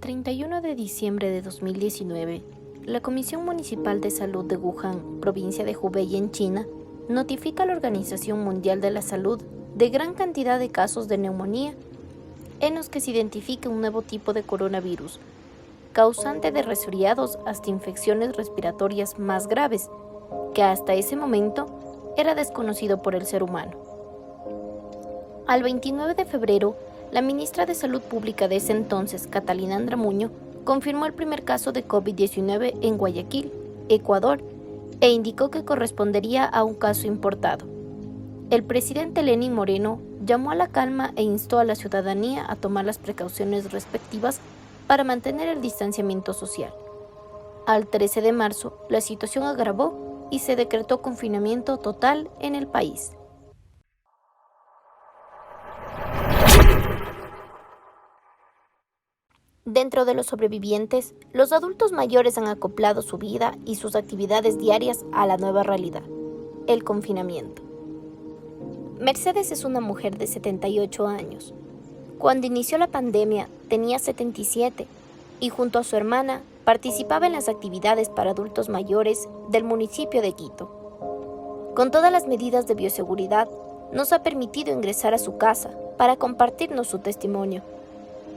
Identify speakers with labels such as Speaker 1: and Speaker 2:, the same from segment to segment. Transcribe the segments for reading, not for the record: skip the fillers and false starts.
Speaker 1: 31 de diciembre de 2019, la Comisión Municipal de Salud de Wuhan, provincia de Hubei en China, notifica a la Organización Mundial de la Salud de gran cantidad de casos de neumonía en los que se identifica un nuevo tipo de coronavirus, causante de resfriados hasta infecciones respiratorias más graves, que hasta ese momento era desconocido por el ser humano. Al 29 de febrero, la ministra de Salud Pública de ese entonces, Catalina Andramuño, confirmó el primer caso de COVID-19 en Guayaquil, Ecuador, e indicó que correspondería a un caso importado. El presidente Lenín Moreno llamó a la calma e instó a la ciudadanía a tomar las precauciones respectivas para mantener el distanciamiento social. Al 13 de marzo, la situación agravó y se decretó confinamiento total en el país. Dentro de los sobrevivientes, los adultos mayores han acoplado su vida y sus actividades diarias a la nueva realidad, el confinamiento. Mercedes es una mujer de 78 años. Cuando inició la pandemia tenía 77 y junto a su hermana participaba en las actividades para adultos mayores del municipio de Quito. Con todas las medidas de bioseguridad, nos ha permitido ingresar a su casa para compartirnos su testimonio.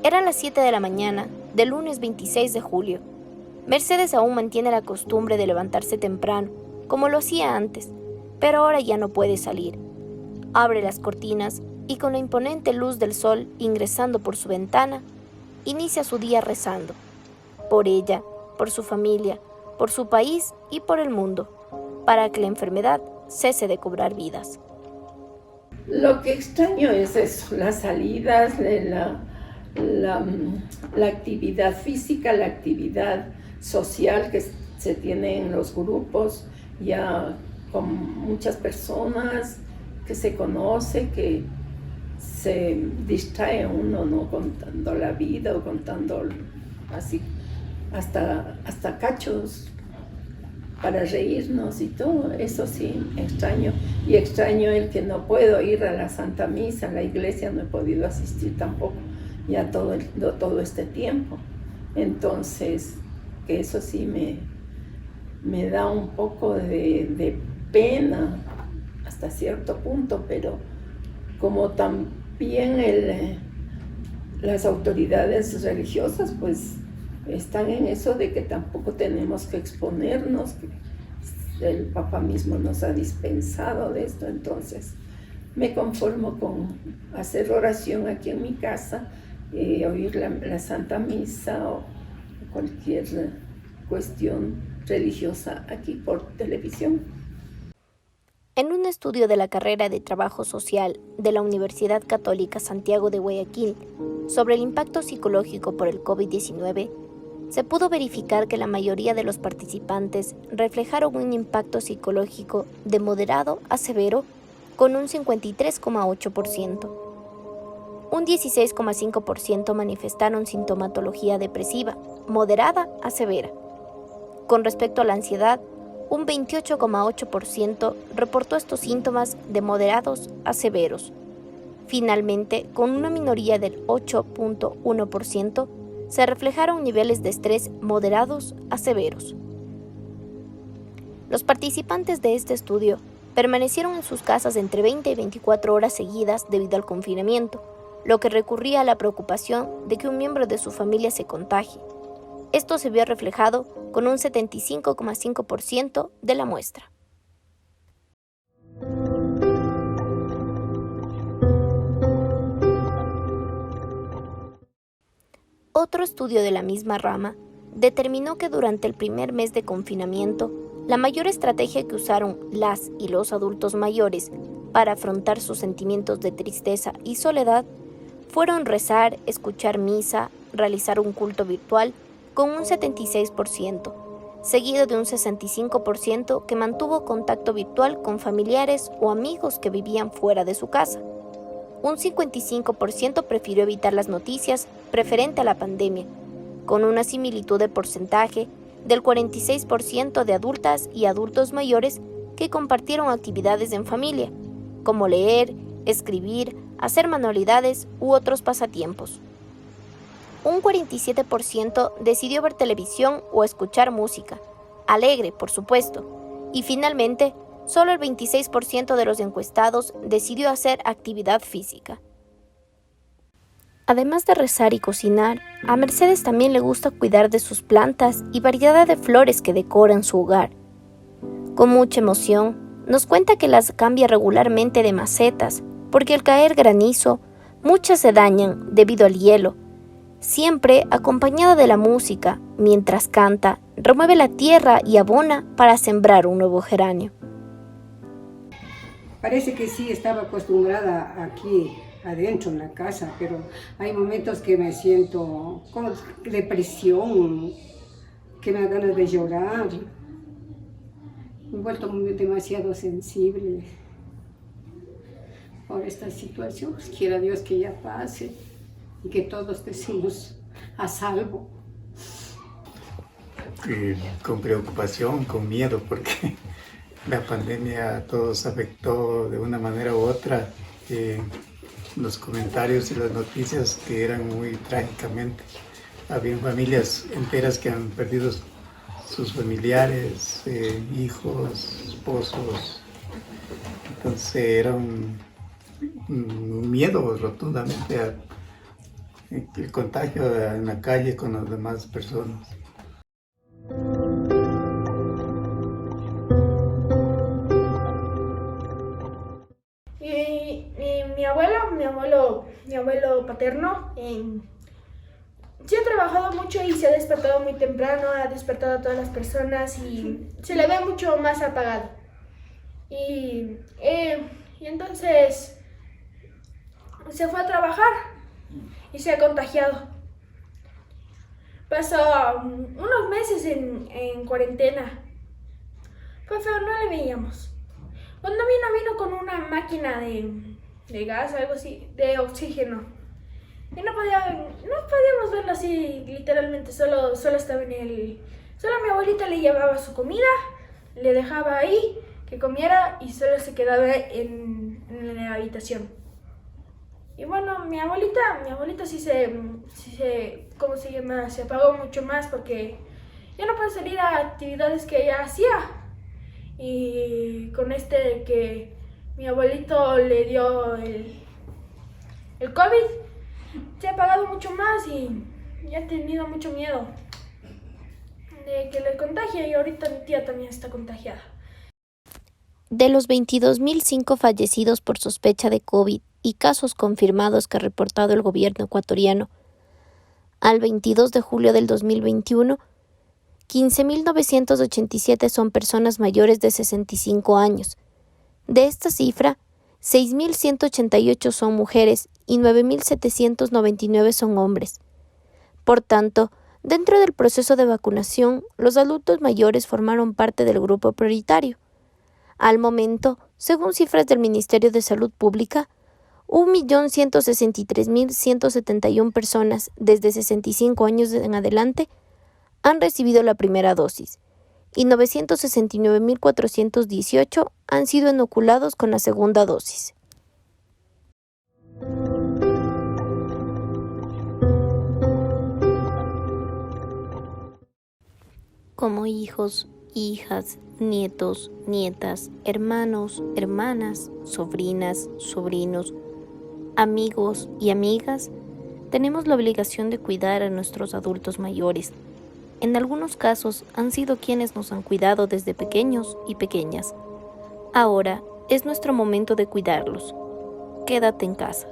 Speaker 1: Eran las 7 de la mañana del lunes 26 de julio. Mercedes aún mantiene la costumbre de levantarse temprano, como lo hacía antes, pero ahora ya no puede salir. Abre las cortinas y con la imponente luz del sol ingresando por su ventana, inicia su día rezando. Por ella, por su familia, por su país y por el mundo, para que la enfermedad cese de cobrar vidas.
Speaker 2: Lo que extraño es eso, las salidas, la actividad física, la actividad social que se tiene en los grupos, ya con muchas personas que se conoce, que se distrae uno, ¿no? Contando la vida o contando así hasta cachos para reírnos y todo. Eso sí, extraño. Y extraño el que no puedo ir a la Santa Misa, a la iglesia no he podido asistir tampoco ya todo este tiempo. Entonces, que eso sí me da un poco de pena hasta cierto punto, pero como también las autoridades religiosas pues están en eso de que tampoco tenemos que exponernos, que el Papa mismo nos ha dispensado de esto, entonces me conformo con hacer oración aquí en mi casa, oír la Santa Misa o cualquier cuestión religiosa aquí por televisión.
Speaker 1: En un estudio de la carrera de Trabajo Social de la Universidad Católica Santiago de Guayaquil sobre el impacto psicológico por el COVID-19, se pudo verificar que la mayoría de los participantes reflejaron un impacto psicológico de moderado a severo con un 53,8%. Un 16,5% manifestaron sintomatología depresiva, moderada a severa. Con respecto a la ansiedad, un 28,8% reportó estos síntomas de moderados a severos. Finalmente, con una minoría del 8,1%, se reflejaron niveles de estrés moderados a severos. Los participantes de este estudio permanecieron en sus casas entre 20 y 24 horas seguidas debido al confinamiento, lo que recurría a la preocupación de que un miembro de su familia se contagie. Esto se vio reflejado con un 75,5% de la muestra. Otro estudio de la misma rama determinó que durante el primer mes de confinamiento, la mayor estrategia que usaron las y los adultos mayores para afrontar sus sentimientos de tristeza y soledad fueron rezar, escuchar misa, realizar un culto virtual con un 76%, seguido de un 65% que mantuvo contacto virtual con familiares o amigos que vivían fuera de su casa. Un 55% prefirió evitar las noticias referente a la pandemia, con una similitud de porcentaje del 46% de adultas y adultos mayores que compartieron actividades en familia, como leer, escribir, hacer manualidades u otros pasatiempos. Un 47% decidió ver televisión o escuchar música, alegre, por supuesto, y finalmente, solo el 26% de los encuestados decidió hacer actividad física. Además de rezar y cocinar, a Mercedes también le gusta cuidar de sus plantas y variedad de flores que decoran su hogar. Con mucha emoción, nos cuenta que las cambia regularmente de macetas, porque al caer granizo, muchas se dañan debido al hielo. Siempre acompañada de la música, mientras canta, remueve la tierra y abona para sembrar un nuevo geranio.
Speaker 3: Parece que sí estaba acostumbrada aquí adentro en la casa, pero hay momentos que me siento con depresión, que me da ganas de llorar. Me he vuelto demasiado sensible por esta situación. Pues quiera Dios que ya pase y que todos estemos a salvo.
Speaker 4: Con preocupación, con miedo, porque la pandemia a todos afectó de una manera u otra. Los comentarios y las noticias que eran muy trágicamente. Habían familias enteras que han perdido sus familiares, hijos, esposos. Entonces era un miedo rotundamente el contagio en la calle con las demás personas.
Speaker 5: Mi abuelo paterno, sí ha trabajado mucho y se ha despertado muy temprano, ha despertado a todas las personas y se le ve mucho más apagado. Y entonces se fue a trabajar y se ha contagiado. Pasó unos meses en cuarentena. Fue feo, no le veíamos. Cuando vino con una máquina de gas, algo así, de oxígeno. Y no podíamos verlo así, literalmente, solo estaba solo mi abuelita le llevaba su comida, le dejaba ahí, que comiera, y solo se quedaba en la habitación. Y bueno, mi abuelita sí ¿cómo se llama? Se apagó mucho más porque ya no puede salir a actividades que ella hacía. Y con que mi abuelito le dio el COVID, se ha apagado mucho más y ya ha tenido mucho miedo de que le contagie, y ahorita mi tía también está contagiada.
Speaker 1: De los 22.005 fallecidos por sospecha de COVID y casos confirmados que ha reportado el gobierno ecuatoriano, al 22 de julio del 2021, 15.987 son personas mayores de 65 años. De esta cifra, 6.188 son mujeres y 9.799 son hombres. Por tanto, dentro del proceso de vacunación, los adultos mayores formaron parte del grupo prioritario. Al momento, según cifras del Ministerio de Salud Pública, 1.163.171 personas desde 65 años en adelante han recibido la primera dosis y 969.418 han sido inoculados con la segunda dosis. Como hijos, hijas, nietos, nietas, hermanos, hermanas, sobrinas, sobrinos, amigos y amigas, tenemos la obligación de cuidar a nuestros adultos mayores. En algunos casos han sido quienes nos han cuidado desde pequeños y pequeñas. Ahora es nuestro momento de cuidarlos. Quédate en casa.